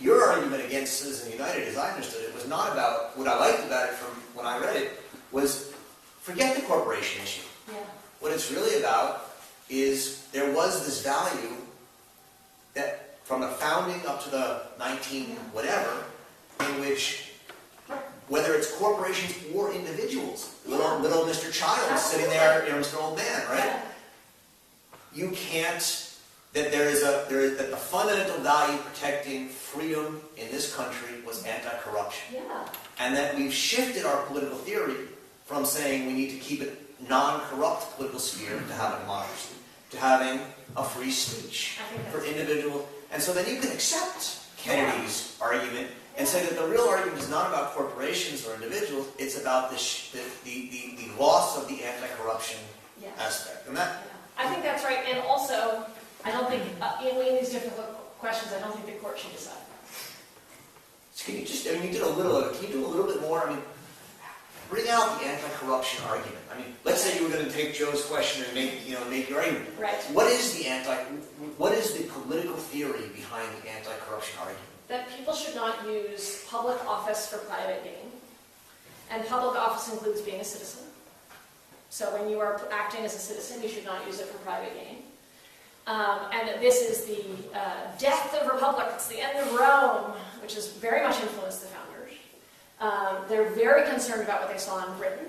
your argument against Citizens United, as I understood it, was not about, what I liked about it from when I read it, was forget the corporation issue. Yeah. What it's really about is there was this value that from the founding up to the 19 whatever, in which whether it's corporations or individuals, little Mr. Child sitting there, Mr. Old Man, right? Yeah. You can't, that that the fundamental value protecting freedom in this country was anti-corruption. Yeah. And that we've shifted our political theory from saying we need to keep it non-corrupt political sphere to having democracy, to having a free speech I think for that's individual. And so then you can accept Kennedy's argument and say that the real argument is not about corporations or individuals, it's about the loss of the anti-corruption Yeah. aspect. And that, Yeah. I think that's right. And also, I don't think, in these difficult questions, I don't think the court should decide. can you just, I mean, you did a little of it, can you do a little bit more? I mean, bring out the anti-corruption argument. I mean, let's say you were going to take Joe's question and make your argument. Right. What is the political theory behind the anti-corruption argument? That people should not use public office for private gain. And public office includes being a citizen. So when you are acting as a citizen, you should not use it for private gain. And that this is the death of republic. It's the end of Rome, which has very much influenced the founders. They're very concerned about what they saw in Britain,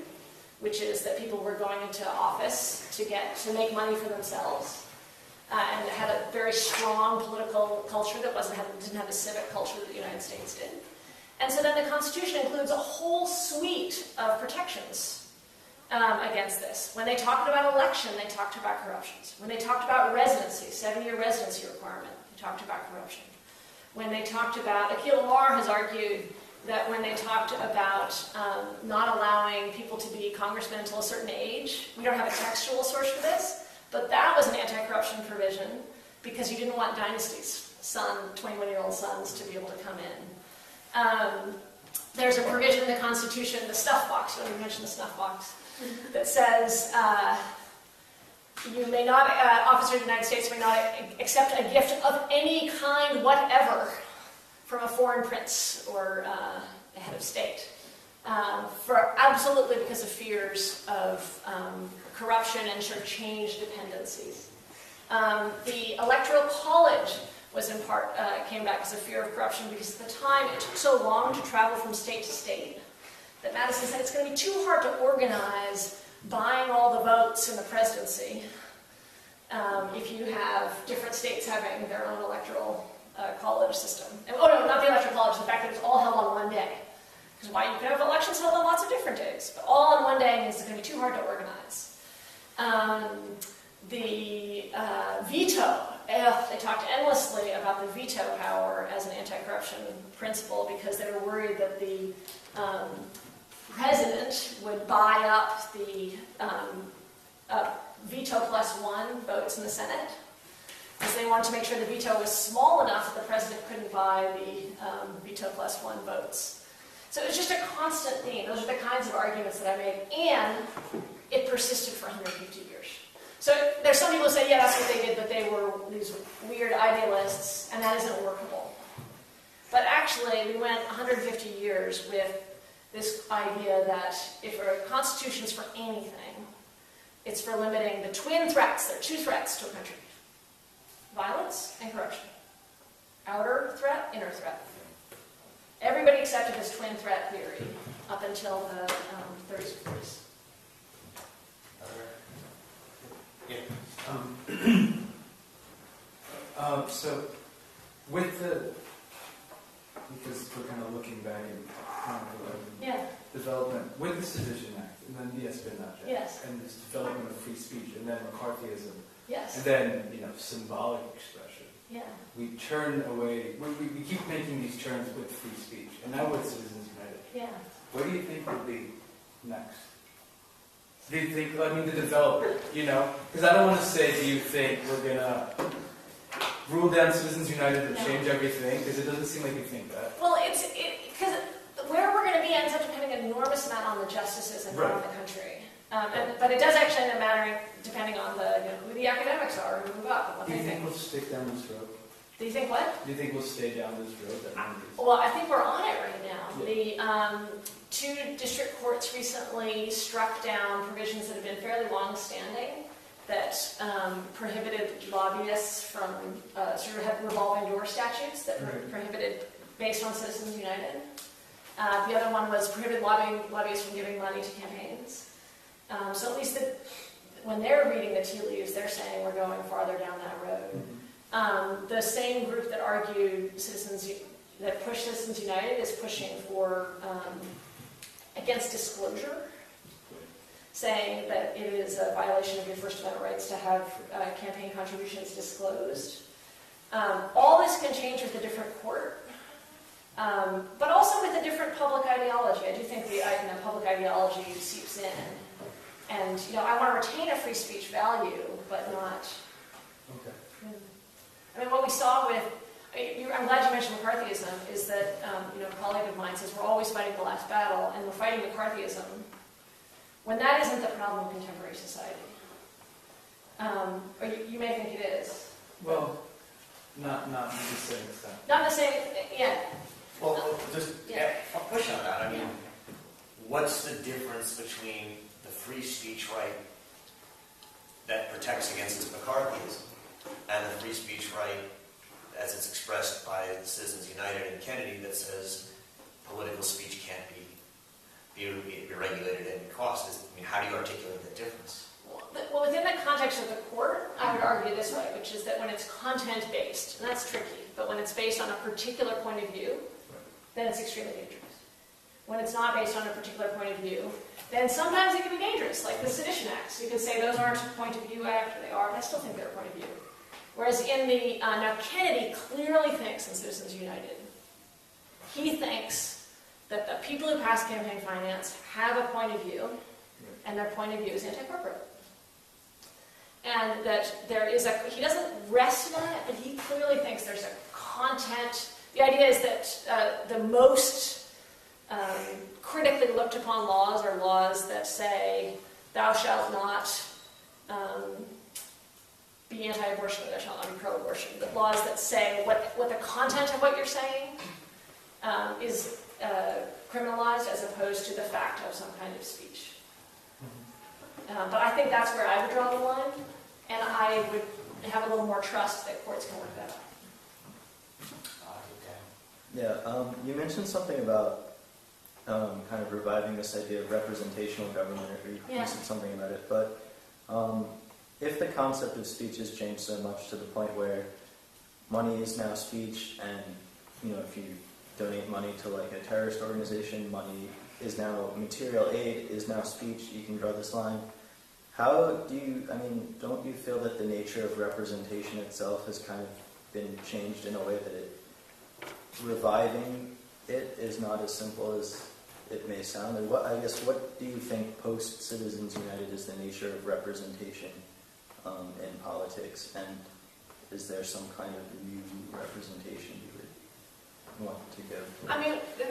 which is that people were going into office to make money for themselves. And had a very strong political culture that didn't have the civic culture that the United States did. And so then the Constitution includes a whole suite of protections against this. When they talked about election, they talked about corruptions. When they talked about residency, 7-year residency requirement, they talked about corruption. When they talked about, Akhil Amar has argued that when they talked about not allowing people to be congressmen until a certain age, we don't have a textual source for this, but that was an anti-corruption provision because you didn't want dynasties, 21-year-old sons, to be able to come in. There's a provision in the Constitution, the snuff box, when we mentioned the snuff box, that says you may not, officers of the United States may not accept a gift of any kind whatever from a foreign prince or a head of state. Absolutely because of fears of corruption and sort of change dependencies. The Electoral College was in part, came back as a fear of corruption because at the time it took so long to travel from state to state that Madison said it's going to be too hard to organize buying all the votes in the presidency if you have different states having their own electoral college system. Oh no, not the electoral college, the fact that it's all held on one day. Because why you could have elections held on lots of different days, but all on one day means it's going to be too hard to organize. The veto, they talked endlessly about the veto power as an anti-corruption principle because they were worried that the president would buy up the veto +1 votes in the Senate because they wanted to make sure the veto was small enough that the president couldn't buy the veto +1 votes. So it was just a constant theme. Those are the kinds of arguments that I made, and it persisted for 150 years. So there's some people who say, yeah, that's what they did, but they were these weird idealists, and that isn't workable. But actually, we went 150 years with this idea that if a constitution's for anything, it's for limiting the twin threats. There are two threats to a country: violence and corruption. Outer threat, inner threat. Everybody accepted this twin threat theory up until the 30s and 40s. Yeah. So, with because we're kind of looking back and Yeah. development with the Sedition Act, and then the espionage act, Yes. and this development of free speech, and then McCarthyism, Yes. and then, symbolic expression. Yeah. We turn away, we keep making these turns with free speech, and now with Citizens United. Yeah. What do you think will be next? Do you think, the development, Because I don't want to say, do you think we're going to rule down Citizens United and change everything? Because it doesn't seem like you think that. Well, because where we're going to be ends up depending an enormous amount on the justices and around the country. But it does actually end up mattering depending on who the academics are who move up and what Do they you think think. we'll stick down this road? Do you think what? Do you think we'll stay down this road? Well, I think we're on it right now. The two district courts recently struck down provisions that have been fairly long-standing that prohibited lobbyists from sort of had revolving door statutes that were prohibited based on Citizens United. The other one was prohibited lobbyists from giving money to campaigns. So at least when they're reading the tea leaves, they're saying we're going farther down that road. The same group that argued that pushed Citizens United is pushing for against disclosure, saying that it is a violation of your First Amendment rights to have campaign contributions disclosed. All this can change with a different court, but also with a different public ideology. I do think the public ideology seeps in. And, I want to retain a free speech value, but not... Okay. I mean, what we saw with... I'm glad you mentioned McCarthyism, is that, a colleague of mine says we're always fighting the last battle, and we're fighting McCarthyism when that isn't the problem in contemporary society. Or you may think it is. Well, not to the same extent. Not the same, yeah. Well, just a push on that. I mean, what's the difference between the free speech right that protects against McCarthyism and the free speech right as it's expressed by Citizens United and Kennedy that says political speech can't be regulated at any cost? I mean, how do you articulate that difference? Well, within the context of the court, I would argue this way, which is that when it's content-based, and that's tricky, but when it's based on a particular point of view, then it's extremely dangerous. When it's not based on a particular point of view, then sometimes it can be dangerous, like the Sedition Acts. You could say those aren't a point of view act, or they are, but I still think they're a point of view. Whereas in the, now Kennedy clearly thinks in Citizens United, he thinks that the people who pass campaign finance have a point of view, and their point of view is anti-corporate. And that there is he doesn't rest on it, but he clearly thinks there's a content. The idea is that the most critically looked upon laws are laws that say, thou shalt not be anti-abortion, or thou shalt not be pro-abortion. The laws that say what the content of what you're saying is criminalized as opposed to the fact of some kind of speech. But I think that's where I would draw the line, and I would have a little more trust that courts can work that out. Yeah, you mentioned something about kind of reviving this idea of representational government, or you said something about it, but if the concept of speech has changed so much to the point where money is now speech, and if you donate money to like a terrorist organization, money is now material aid, is now speech, you can draw this line. How do you, don't you feel that the nature of representation itself has kind of been changed in a way that reviving it is not as simple as it may sound? And what do you think post-Citizens United is the nature of representation in politics? And is there some kind of new representation you would want to give?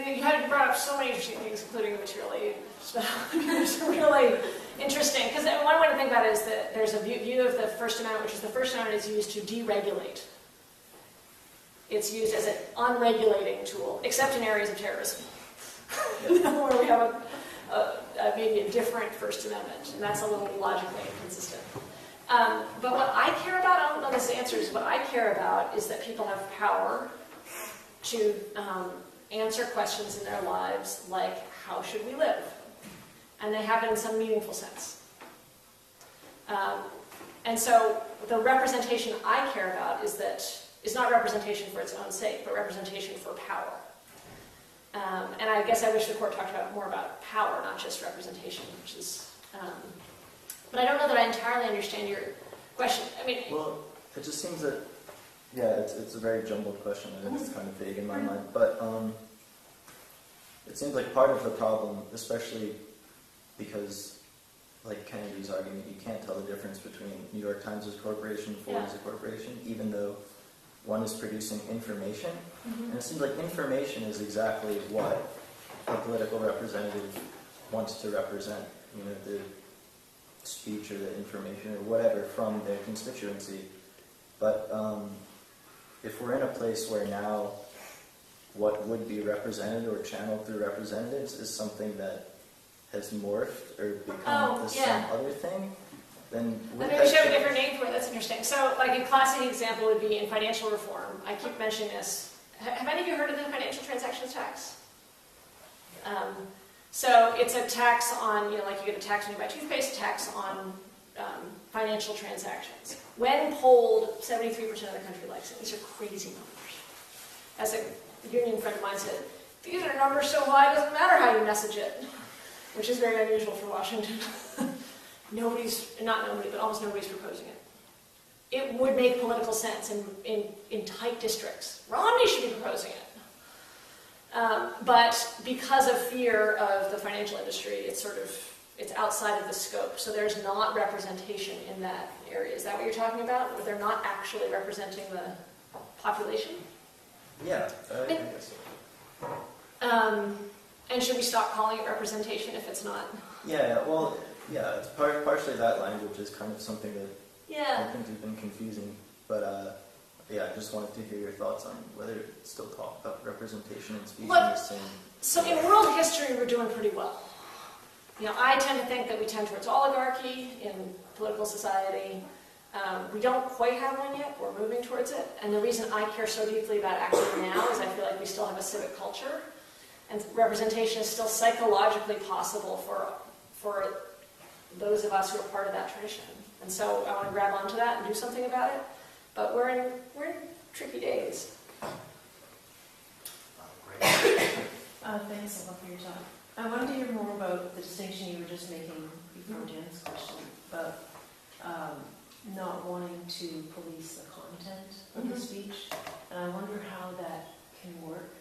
You had brought up so many interesting things, including the material aid. So it's really interesting, because one way to think about it is that there's a view of the First Amendment, which is the First Amendment is used to deregulate. It's used as an unregulating tool, except in areas of terrorism, where we have maybe a different First Amendment, and that's a little logically inconsistent. But what I care about, I don't know this answer, is what I care about is that people have power to answer questions in their lives like, how should we live? And they have it in some meaningful sense. And so the representation I care about is not representation for its own sake, but representation for power. And I guess I wish the court talked more about power, not just representation, which is, but I don't know that I entirely understand your question. I mean, well, it just seems that, yeah, it's a very jumbled question, and it's kind of vague in my mind, but it seems like part of the problem, especially because, like Kennedy's argument, you can't tell the difference between New York Times as a corporation, Ford as a corporation, even though one is producing information. And it seems like information is exactly what a political representative wants to represent, you know, the speech or the information or whatever from their constituency. But if we're in a place where now what would be represented or channeled through representatives is something that has morphed or become some other thing, then maybe we should have a different name for it. That's interesting. So, like a classic example would be in financial reform. I keep mentioning this. Have any of you heard of the financial transactions tax? So it's a tax on, you know, like you get a tax when you buy toothpaste, a tax on financial transactions. When polled, 73% of the country likes it. These are crazy numbers. As a union friend of mine said, these are numbers so high, it doesn't matter how you message it, which is very unusual for Washington. Almost nobody's proposing it. It would make political sense in tight districts. Romney should be proposing it. But because of fear of the financial industry, it's outside of the scope. So there's not representation in that area. Is that what you're talking about? Where they're not actually representing the population? Yeah, I guess so. And should we stop calling it representation if it's not? Yeah, well, yeah, it's partially that language is kind of something that I think has been confusing. But yeah, I just wanted to hear your thoughts on whether it's still talk about representation and speech in the same. So in world history, we're doing pretty well. You know, I tend to think that we tend towards oligarchy in political society. We don't quite have one yet. We're moving towards it. And the reason I care so deeply about action now is I feel like we still have a civic culture. And representation is still psychologically possible for those of us who are part of that tradition. And so I want to grab onto that and do something about it. But we're in tricky days. Thanks a lot for your talk. I wanted to hear more about the distinction you were just making before Dan's question about not wanting to police the content of the speech. And I wonder how that can work.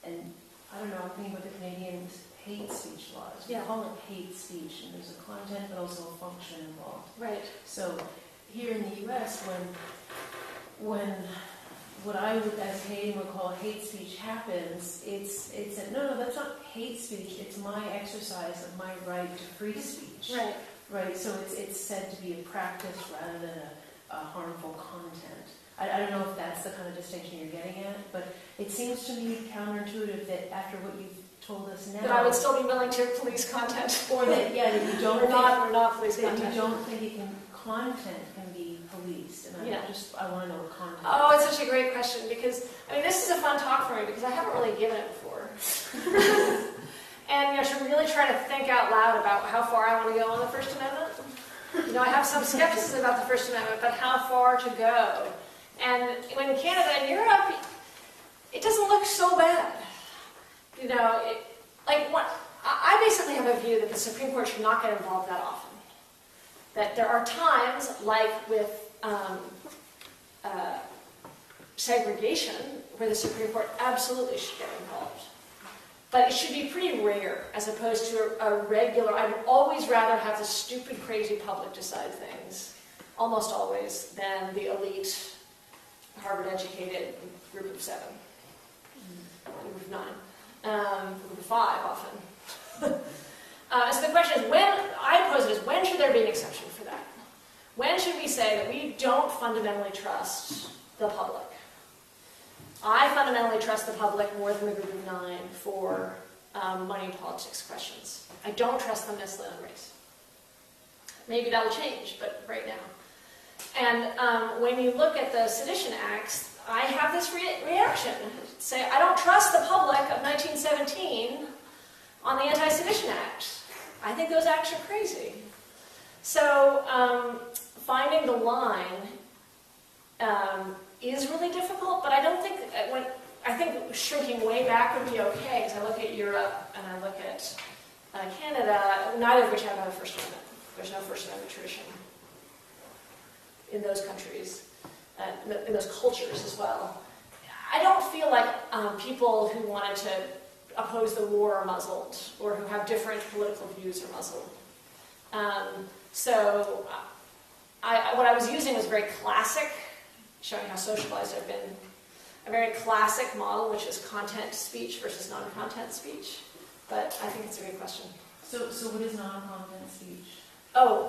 And I don't know, I'm thinking about the Canadian hate speech laws. We call it hate speech, and there's a content but also a function involved. Right. So here in the U.S., when what I would, as Canadian would call hate speech happens, it's a, no, that's not hate speech. It's my exercise of my right to free speech. Right. Right. So it's said to be a practice rather than a harmful content. I don't know if that's the kind of distinction you're getting at, but it seems to me counterintuitive that after what you've told us now, that I would still be willing to police content, or that that you don't we're not police that content. you don't think content can be policed, and I want to know what content. Oh, it's such a great question because this is a fun talk for me because I haven't really given it before, and I should really try to think out loud about how far I want to go on the First Amendment. I have some skepticism about the First Amendment, but how far to go? And in Canada and Europe, it doesn't look so bad. I basically have a view that the Supreme Court should not get involved that often. That there are times, like with segregation, where the Supreme Court absolutely should get involved. But it should be pretty rare, as opposed to a regular. I'd always rather have the stupid, crazy public decide things, almost always, than the elite, Harvard-educated group of 7, group of 9, group of 5 often. So the question is, I pose it as, when should there be an exception for that? When should we say that we don't fundamentally trust the public? I fundamentally trust the public more than the group of 9 for money and politics questions. I don't trust them necessarily on race. Maybe that'll change, but right now. And when you look at the Sedition Acts, I have this reaction. Say, I don't trust the public of 1917 on the Anti-Sedition Act. I think those acts are crazy. So finding the line is really difficult, but I don't think, I think shrinking way back would be okay, because I look at Europe and I look at Canada, neither of which have a First Amendment. There's no First Amendment tradition in those countries, in those cultures as well. I don't feel like people who wanted to oppose the war are muzzled, or who have different political views are muzzled. So what I was using was very classic, showing how socialized I've been. A very classic model, which is content speech versus non-content speech. But I think it's a good question. So what is non-content speech? Oh,